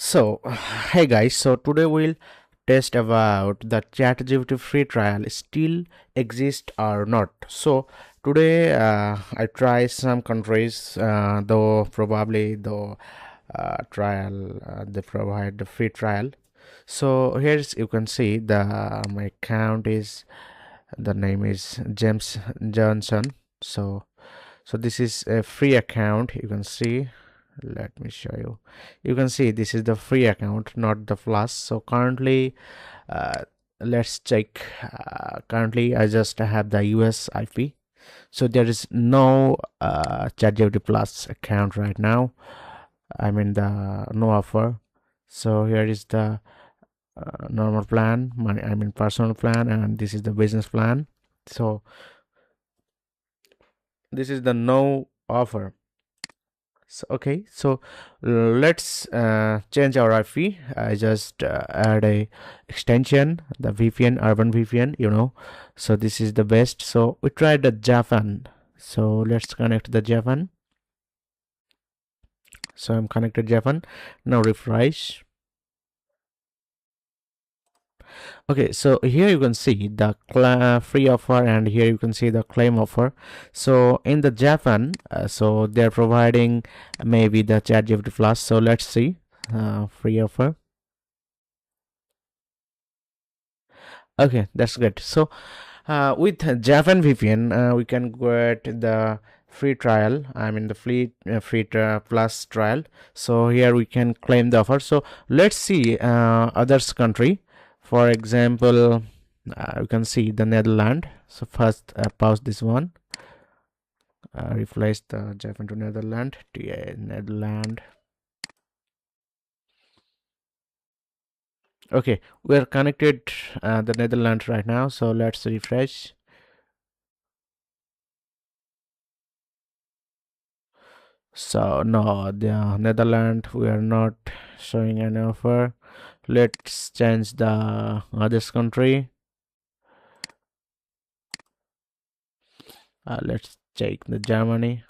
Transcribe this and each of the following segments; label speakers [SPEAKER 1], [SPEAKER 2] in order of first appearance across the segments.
[SPEAKER 1] So, hey guys, so today we'll test about the ChatGPT free trial still exists or not. So today I try some countries, though probably the trial they provide the free trial. So here's you can see my account is the name is James Johnson. So this is a free account. You can see, let me show you. You can see this is the free account, not the plus. So currently uh, let's check. Currently I just have the US IP, so there is no ChatGPT Plus account right now. I mean the no offer. So here is the normal plan, I mean personal plan, and this is the business plan. So this is the no offer. So okay, so let's change our IP. I just add a extension, the VPN, urban VPN, so this is the best. So we tried the Japan, so let's connect the Japan. So I'm connected Japan. Now refresh. Okay, so here you can see the free offer, and here you can see the claim offer. So in the Japan, so they're providing maybe the ChatGPT Plus. So let's see free offer. Okay, that's good. So with Japan VPN, we can get the free trial. I mean the plus trial. So here we can claim the offer. So let's see others country. For example, you can see the Netherlands. So first pause this one. Replace the Japan to Netherlands. Netherlands. Okay, we're connected the Netherlands right now. So let's refresh. So no, the Netherlands we are not showing any offer. Let's change the others country. Let's check the Germany.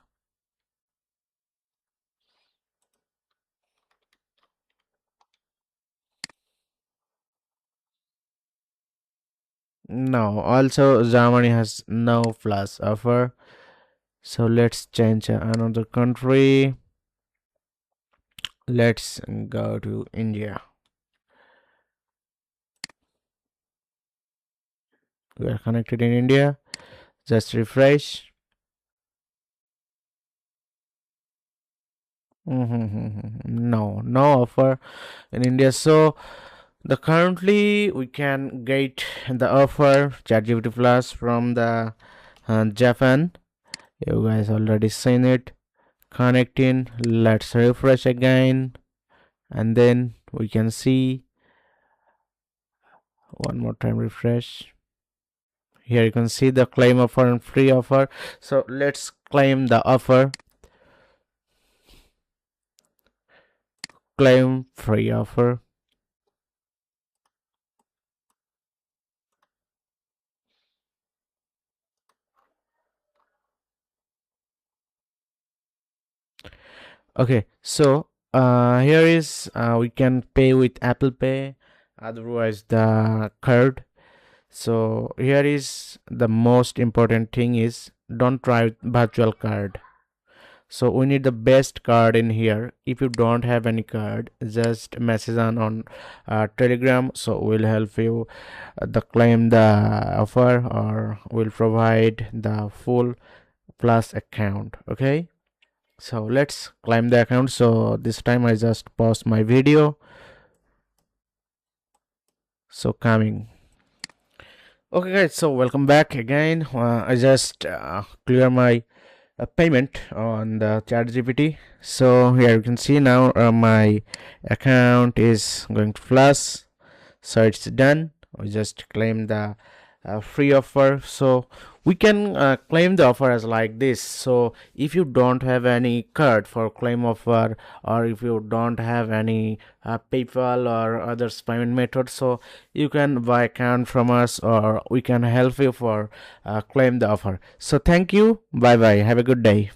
[SPEAKER 1] No, also Germany has no plus offer. So let's change another country. Let's go to India. We are connected in India. Just refresh. No offer in India. So the currently we can get the offer ChatGPT Plus from the Japan. You guys already seen it. Connecting. Let's refresh again, and then we can see one more time. Refresh. Here you can see the claim offer and free offer. So let's claim the offer. Claim free offer. Okay, so here is we can pay with Apple Pay, otherwise the card. So here is the most important thing is don't try virtual card. So we need the best card in here. If you don't have any card, just message on Telegram, so we'll help you the claim the offer, or we'll provide the full plus account. Okay, so let's claim the account. So this time I just pause my video. So coming. Okay guys, so welcome back again. I just clear my payment on the ChatGPT. So here you can see now my account is going to plus. So it's done. We just claim the free offer. So we can claim the offer as like this. So if you don't have any card for claim offer, or if you don't have any PayPal or other payment method, so you can buy account from us, or we can help you for claim the offer. So thank you. Bye bye. Have a good day.